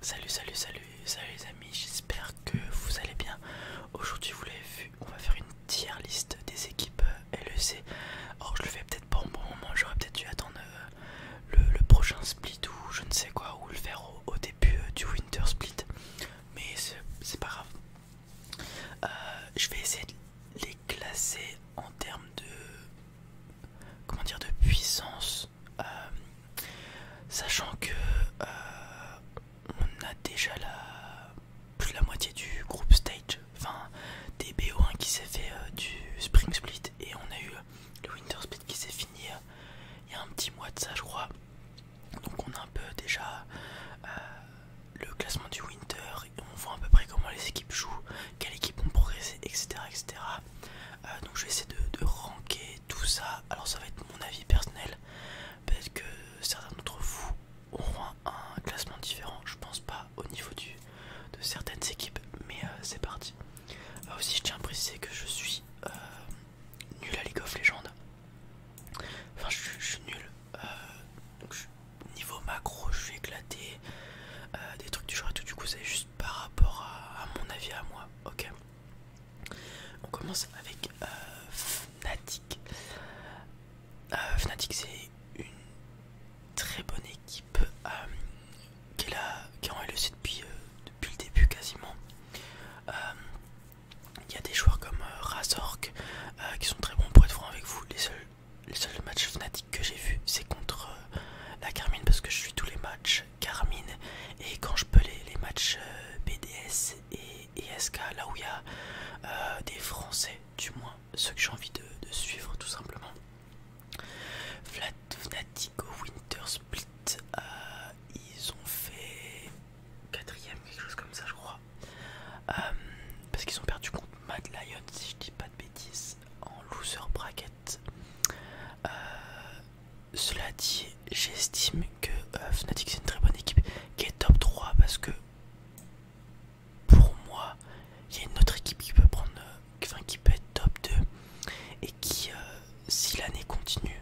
Salut les amis, j'espère que vous allez bien. Aujourd'hui vous l'avez vu, on va faire une tier list des équipes LEC. Alors je le fais peut-être pas en bon moment, j'aurais peut-être dû attendre le prochain split ou je ne sais quoi, ou le faire au début du winter split. Mais c'est pas grave. Je vais essayer de les classer en termes de, comment dire, de puissance. Sachant que on a déjà plus de la moitié du groupe stage, enfin des BO1 qui s'est fait du spring split, et on a eu le winter split qui s'est fini il y a un petit mois de ça je crois. Donc on a un peu déjà le classement du winter et on voit à peu près comment les équipes jouent, quelles équipes ont progressé, etc. Donc je vais essayer de ranker tout ça. Alors ça va être mon avis personnel, peut-être que certains d'entre vous auront un classement différent, je pense pas au niveau de certaines équipes, mais c'est parti. Aussi je tiens à préciser que je suis nul à League of Legends, enfin je suis nul, donc niveau macro je suis éclaté, des trucs du genre et tout, du coup c'est juste par rapport à mon avis à moi, ok. On commence avec Fnatic. Fnatic c'est une très bonne équipe qui est en LEC depuis le début quasiment. Il y a des joueurs comme Razork qui sont très bons, pour être franc avec vous. Les seuls matchs Fnatic que j'ai vus c'est contre la Carmine, parce que je suis tous les matchs Carmine, et quand je peux les matchs BDS et SK, là où il y a des Français, du moins ceux que j'ai envie de suivre tout simplement. Fnatic au Winter Split, ils ont fait 4ème, quelque chose comme ça je crois, parce qu'ils ont perdu contre Mad Lion si je dis pas de bêtises en loser bracket. Cela dit, j'estime que Fnatic c'est une très bonne équipe qui est top 3, parce que pour moi il y a une autre équipe qui peut prendre, qui peut être top 2 et qui, si l'année continue,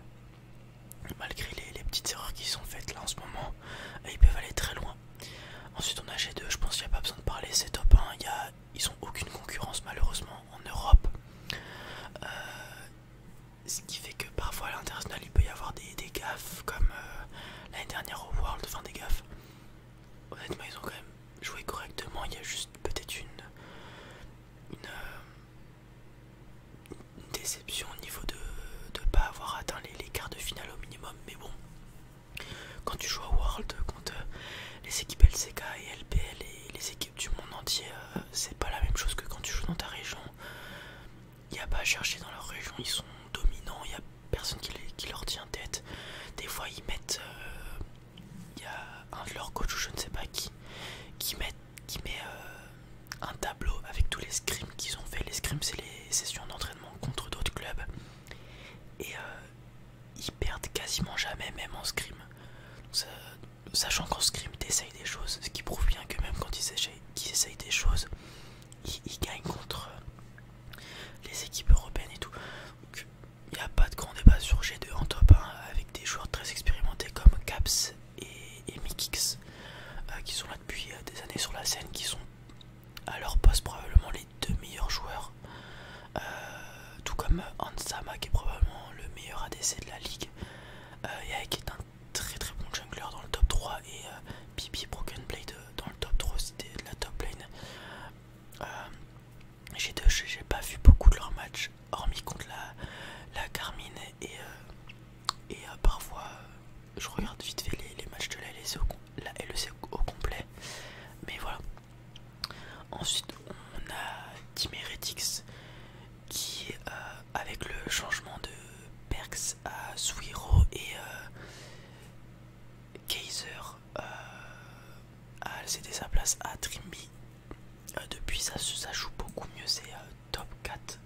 malgré les petites erreurs qui sont faites là en ce moment, ils peuvent aller très loin. Ensuite on a G2, je pense qu'il n'y a pas besoin de parler, c'est top 1, ils ont aucune concurrence malheureusement en Europe. Ce qui fait que parfois à l'international il peut y avoir des gaffes, comme l'année dernière au World, enfin des gaffes. Honnêtement ils ont quand même joué correctement, il y a juste peut-être une déception au niveau de ne pas avoir atteint les quarts de finale au minimum. Mais bon, quand tu joues à World contre les équipes LCK et LPL et les équipes du monde entier, c'est pas la même chose que quand tu joues dans ta région. Il n'y a pas à chercher dans leur région, ils sont dominants, il n'y a personne qui leur tient tête. Des fois ils mettent, il y a un de leurs coachs ou je ne sais pas qui met un tableau avec tous les scrims qu'ils ont fait. Les scrims c'est les sessions d'entraînement contre d'autres clubs, et ils perdent quasiment jamais, même en scrim. Sachant qu'en scrim t'essayes des choses, ce qui prouve bien que même quand ils essayent des choses, ils gagnent contre les équipes européennes et tout. Donc il n'y a pas de grand débat sur G2 en top 1, avec des joueurs très expérimentés comme Caps et Mikix, qui sont là depuis des années sur la scène, qui sont à leur poste probablement les deux meilleurs joueurs, tout comme Hansama qui est probablement le meilleur ADC de la ligue, et qui est un très très bon jungler dans le top 3, et Bibi Broken Blade dans le top 3 aussi de la top lane. J'ai pas vu beaucoup de leurs matchs, hormis contre la Carmine, et parfois je regarde vite fait les matchs de la LEC au complet, mais voilà. Ensuite on a Team Heretics qui, avec le changement de Perks à Suiro et Kaiser, a cédé sa place à Trimby. Depuis ça joue beaucoup mieux, c'est top 4,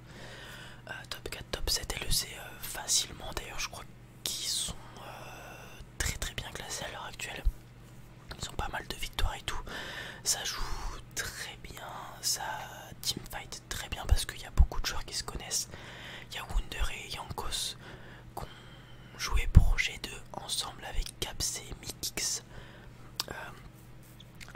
top 4, top 7 LEC facilement. D'ailleurs je crois qu'ils sont très très bien classés à l'heure actuelle, ils ont pas mal de victoires et tout, ça joue très bien, ça teamfight très bien, parce qu'il y a beaucoup de joueurs qui se connaissent. Il y a Wunder et Yankos qui ont joué pour G2 ensemble avec Caps et Mikix.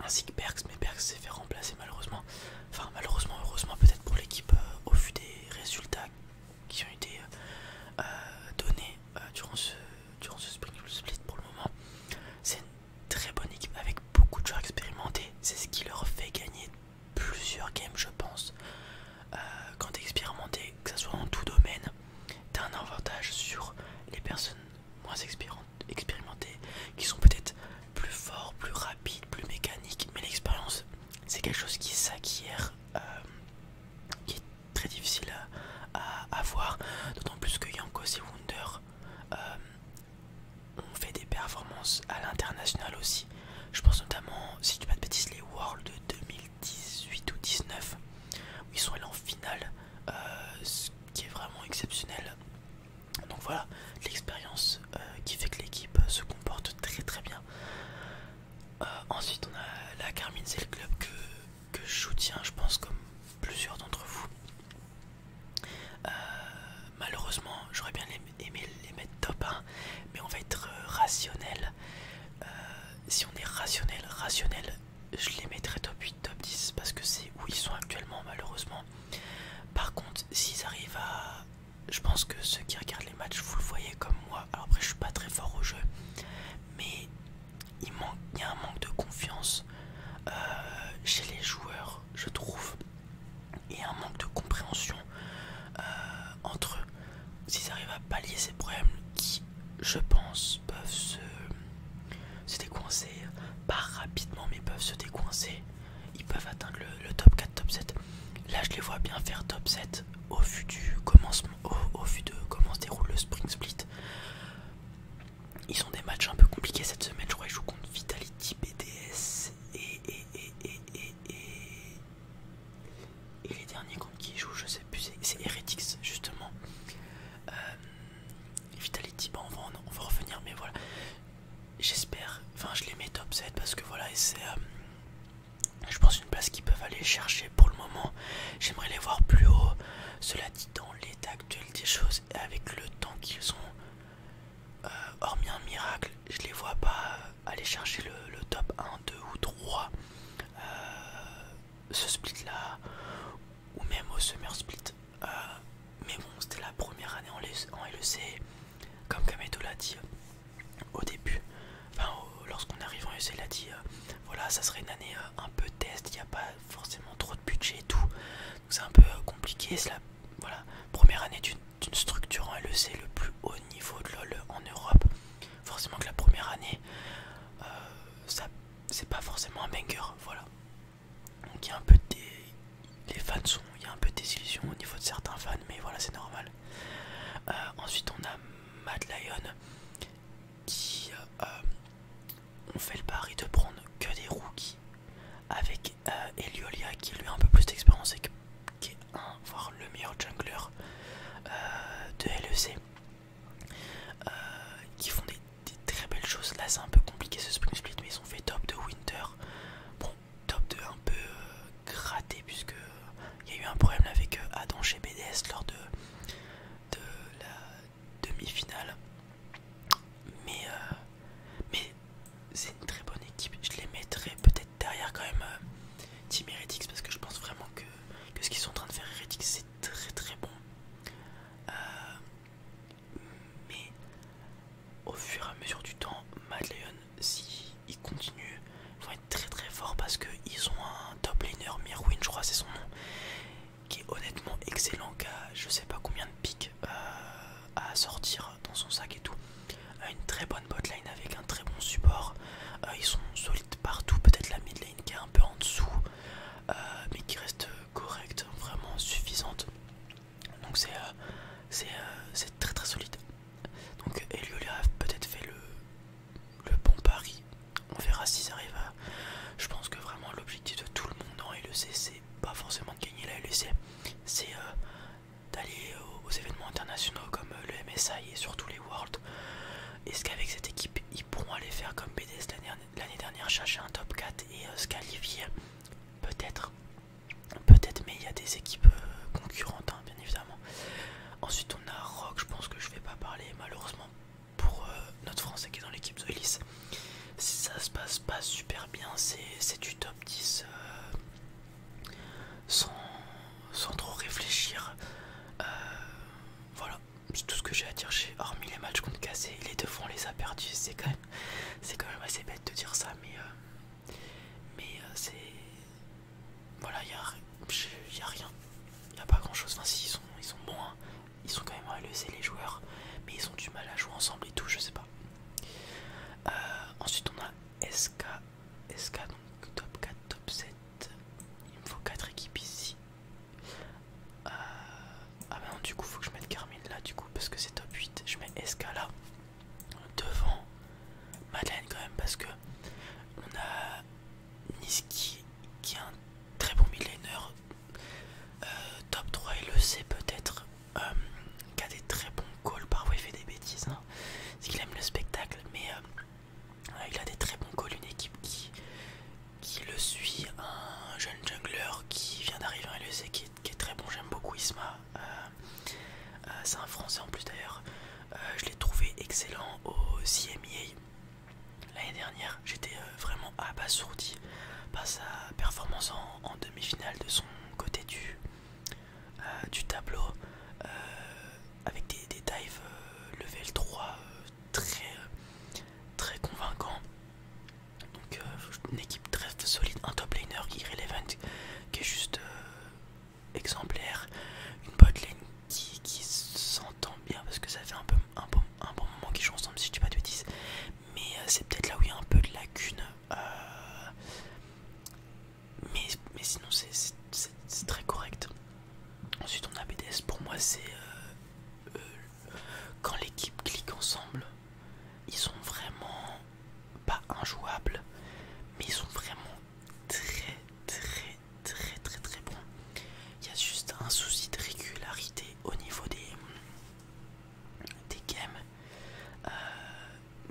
Un ainsi que Perks, mais Perks s'est fait remplacer malheureusement. Enfin malheureusement, heureusement peut-être pour l'équipe au vu des résultats qui ont été donnés durant ce Spring Split pour le moment. C'est une très bonne équipe avec beaucoup de joueurs expérimentés. C'est ce qui leur fait gagner plusieurs games, je pense. Quand t'es expérimenté, que ce soit en tout domaine, t'as un avantage sur les personnes moins expérimentées qui sont peut-être plus forts, plus rapides, plus mécaniques, mais l'expérience c'est quelque chose qui s'acquiert, qui est très difficile à avoir, d'autant plus que Jankos et Wunder ont fait des performances à l'international aussi. Je pense notamment, si je dis pas de bêtises, les Worlds de 2018 ou 2019 où ils sont allés en finale, ce qui est vraiment exceptionnel. Donc voilà, l'expérience qui fait que l'équipe se comporte très très bien. Ensuite on a la Carmine, c'est le club que je soutiens, je pense, comme plusieurs d'entre vous. Malheureusement j'aurais bien aimé les mettre top 1, mais on va être rationnel. Si on est rationnel, je les mettrais top 8, top 10 parce que c'est où ils sont actuellement malheureusement. Par contre, s'ils arrivent à... Je pense que ceux qui regardent les matchs, vous le voyez comme moi. Alors après, je suis pas très fort au jeu, mais il y a un manque de confiance chez les joueurs, je trouve, et un manque de compréhension entre eux. S'ils arrivent à pallier ces problèmes qui, je pense, peuvent se décoincer, pas rapidement, mais peuvent se décoincer, ils peuvent atteindre le top 4, top 7. Là, je les vois bien faire top 7 au vu de comment se déroule le Spring Split. Ils ont des matchs un peu compliqués cette semaine. Je crois qu'ils jouent contre Vitality, BDS et les derniers contre qui ils jouent, je sais plus, c'est Heretics justement. Vitality, bah on va revenir, mais voilà. J'espère, enfin je les mets top 7 parce que voilà, c'est je pense une place qu'ils peuvent aller chercher pour le moment. J'aimerais les voir plus haut. Cela dit, dans l'état actuel des choses et avec le temps qu'ils ont, hormis un miracle, je les vois pas aller chercher le top 1, 2 ou 3. Ce split là, ou même au Summer Split. Mais bon, c'était la première année en LEC. Comme Kameto l'a dit au début, enfin lorsqu'on arrive en LEC, il a dit voilà, ça serait une année un peu test, il n'y a pas forcément trop de budget et tout, donc c'est un peu compliqué. C'est la voilà, première année d'une structure en LEC, le plus haut niveau de LoL en Europe. Forcément que la première année, ça c'est pas forcément un banger, voilà. Donc il y a un peu les fans sont, il y a un peu de désillusion au niveau de certains fans, mais voilà, c'est normal. Ensuite on a Mad Lion qui ont fait le pari de prendre que des rookies avec Eliolia qui lui a un peu plus d'expérience et qui est voire le meilleur jungler de LEC, qui font des très belles choses. Là c'est un peu compliqué ce Spring Split, mais ils ont fait top de Winter. Bon, top 2 un peu gratté puisque il y a eu un problème avec Adam chez BDS lors de la demi-finale, mais c'est une très bonne équipe. Je les mettrai peut-être derrière quand même Team Heretics parce que je pense vraiment que ce qu'ils sont en train de faire Heretics c'est très très bon. Mais au fur et à mesure du temps, Mad Lion, si ils continuent, vont être très très forts parce qu'ils ont un top laner, Mirwin je crois c'est son nom, qui est honnêtement excellent, qui a je sais pas combien de pics à sortir dans son sac et tout. Une très bonne botlane avec un très bon support. Ils sont solides partout, peut-être la mid lane qui est un peu en dessous, mais qui reste correcte, vraiment suffisante. Donc c'est très très solide. Donc Eliolia a peut-être fait le bon pari. On verra s'ils arrivent à... Je pense que vraiment l'objectif de tout le monde en LEC, c'est pas forcément de gagner la LEC, c'est d'aller aux événements internationaux comme le MSI et surtout les Worlds. Est-ce qu'avec cette équipe ils pourront aller faire comme BDS l'année dernière, chercher un top 4 et se qualifier? Peut-être, mais il y a des équipes concurrentes bien évidemment. Ensuite on a Rock, je pense que je vais pas parler malheureusement pour notre français qui est dans l'équipe de Elise. Ça se passe pas super bien, c'est du top c'est tout ce que j'ai à dire. Hormis les matchs contre Cassé, les 2 fois on les a perdus. C'est quand même assez bête de dire ça, mais c'est voilà, y a rien, y a pas grand chose. Enfin, si ils sont bons, hein. Ils sont quand même à LEC les joueurs, mais ils ont du mal à jouer ensemble et tout, je sais pas. Ensuite on a SK, donc top 4, top 7. Il me faut 4 équipes ici. Ah bah non, du coup faut que je mette Carmine là, du coup, parce que c'est top 8. Je mets SK là, devant Madeleine quand même, parce que on a Niski qui est un très bon midlaner, top 3 LEC peut-être, qui a des très bons calls. Parfois il fait des bêtises, hein, parce qu'il aime le spectacle, mais il a des très bons calls. Une équipe qui le suit, un jeune jungler qui vient d'arriver en LEC qui est très bon. J'aime beaucoup Isma, c'est un français en plus d'ailleurs. Je l'ai trouvé excellent au CMEA l'année dernière. J'étais vraiment abasourdi par sa performance en demi-finale de son côté du tableau, avec des dives level 3 très convaincants. Donc une équipe très solide, un top laner irrelevant qui est juste exemplaire, une bot lane qui s'entend bien parce que ça fait un bon moment qu'ils jouent ensemble, si je dis pas de bêtises, mais c'est peut-être là où il y a un peu de lacune, mais sinon c'est très correct. Ensuite on a BDS. Pour moi c'est quand l'équipe clique ensemble, ils sont vraiment pas injouables, mais ils sont vraiment très bons. Il y a juste un souci de régularité au niveau des games,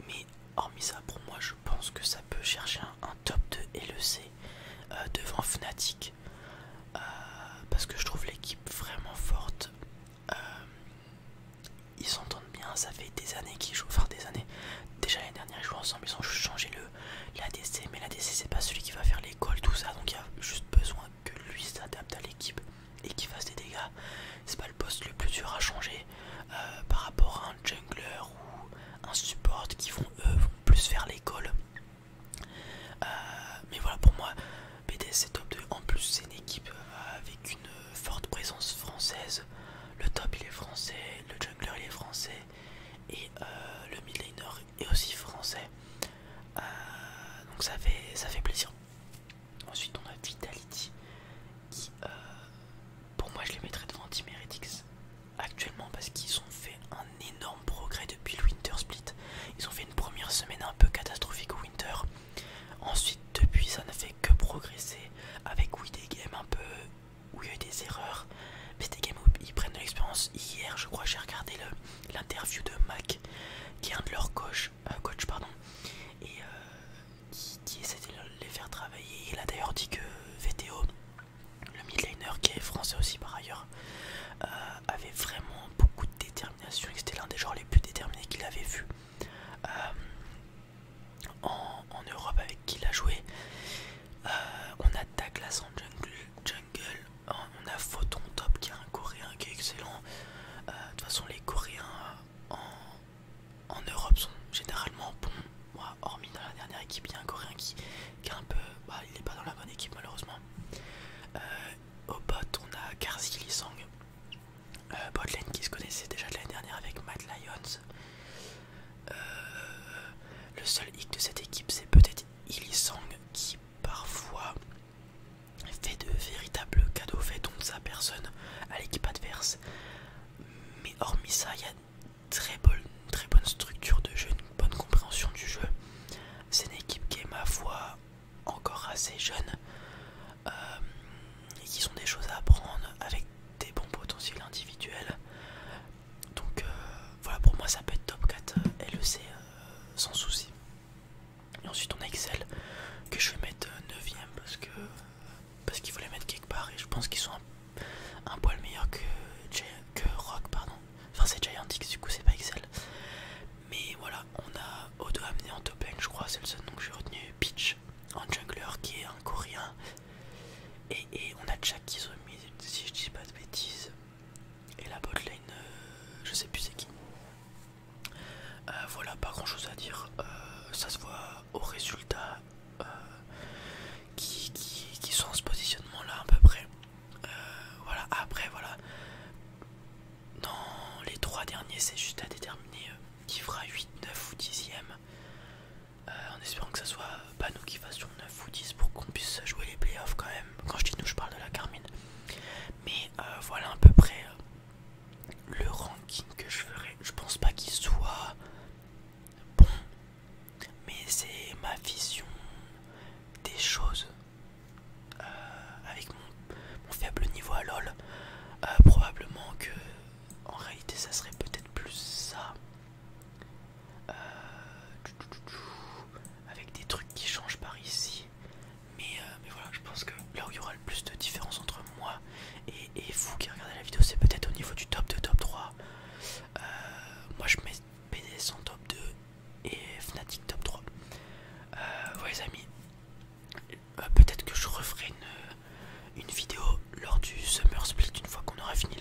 mais hormis ça, pour moi je pense que ça peut chercher un top de LEC devant Fnatic, parce que je trouve l'équipe vraiment forte. Ils s'entendent bien, ça fait des années qu'ils jouent, enfin des années. Déjà l'année dernière ils jouent ensemble, ils ont juste changé l'ADC, mais l'ADC c'est pas celui qui va faire les calls, tout ça, donc il y a juste besoin que lui s'adapte à l'équipe et qu'il fasse des dégâts. C'est pas le poste le plus dur à changer par rapport à un jungler ou un support qui vont plus faire les calls. Mais voilà, pour moi BDS c'est top 2. En plus c'est une équipe avec une forte présence française. Le top il est français, le jungler il est français, et le mid laner est aussi français, donc ça fait plaisir. Ensuite on a Vitality qui pour moi je les mettrais devant Team Heretics actuellement, parce qu'ils ont fait un énorme progrès depuis le Winter Split. Ils ont fait une première semaine un peu catastrophique au Winter, ensuite depuis ça n'a fait que progresser, avec oui des games un peu où il y a eu des erreurs, mais c'est des games où ils prennent de l'expérience. Hier je crois j'ai regardé l'interview de Mac, qui est un de leurs coach pardon, et qui essaie de les faire travailler. Il a d'ailleurs dit que VTO, le midlaner qui est français aussi par ailleurs, avait vraiment beaucoup de détermination et que c'était l'un des joueurs les plus déterminés qu'il avait vu en Europe avec qui il a joué. On a Douglas en jungle, on a Photon top qui est un coréen qui est excellent. De toute façon les coréens en Europe sont généralement bons. Moi, hormis dans la dernière équipe, il y a un coréen qui est un peu, il n'est pas dans la bonne équipe malheureusement. Au bot on a Karzi Lisang, botlane qui se connaissait déjà de l'année dernière avec Mad Lions. Le seul hic de cette équipe c'est peut-être Ilisang qui parfois fait de véritables cadeaux faits de sa personne à l'équipe adverse, mais hormis ça il y a une très bonne structure de jeu, une bonne compréhension du jeu. C'est une équipe qui est ma foi encore assez jeune, et qui ont des choses à apprendre avec des bons potentiels individuels. Donc voilà, pour moi ça peut être top 4 LEC sans souci. Et ensuite on a Excel que je vais mettre 9ème parce qu'il faut les mettre quelque part, et je pense qu'ils sont un poil meilleurs que Rock, pardon. Enfin c'est Giantix, du coup c'est pas Excel. Mais voilà, on a Odo amené en top lane, je crois, c'est le seul nom que j'ai retenu. Peach en jungler qui est un coréen, et on a Jack qui ont mis, si je dis pas de bêtises, et la botlane je sais plus c'est qui. pense que là où il y aura le plus de différence entre moi et vous qui regardez la vidéo, c'est peut-être au niveau du top 2, top 3. Moi je mets BDS en top 2 et Fnatic top 3. Ouais les amis, peut-être que je referai une vidéo lors du Summer Split une fois qu'on aura fini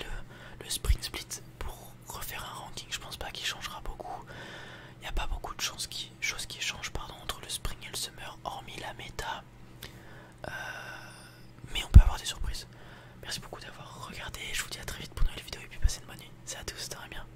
le Spring Split pour refaire un ranking. Je pense pas qu'il changera beaucoup. Il n'y a pas beaucoup de choses qui changent entre le Spring et le Summer, hormis la méta. Mais on peut avoir des surprises. Merci beaucoup d'avoir regardé. Je vous dis à très vite pour une nouvelle vidéo et puis passez une bonne nuit. C'est à tous, c'était bien.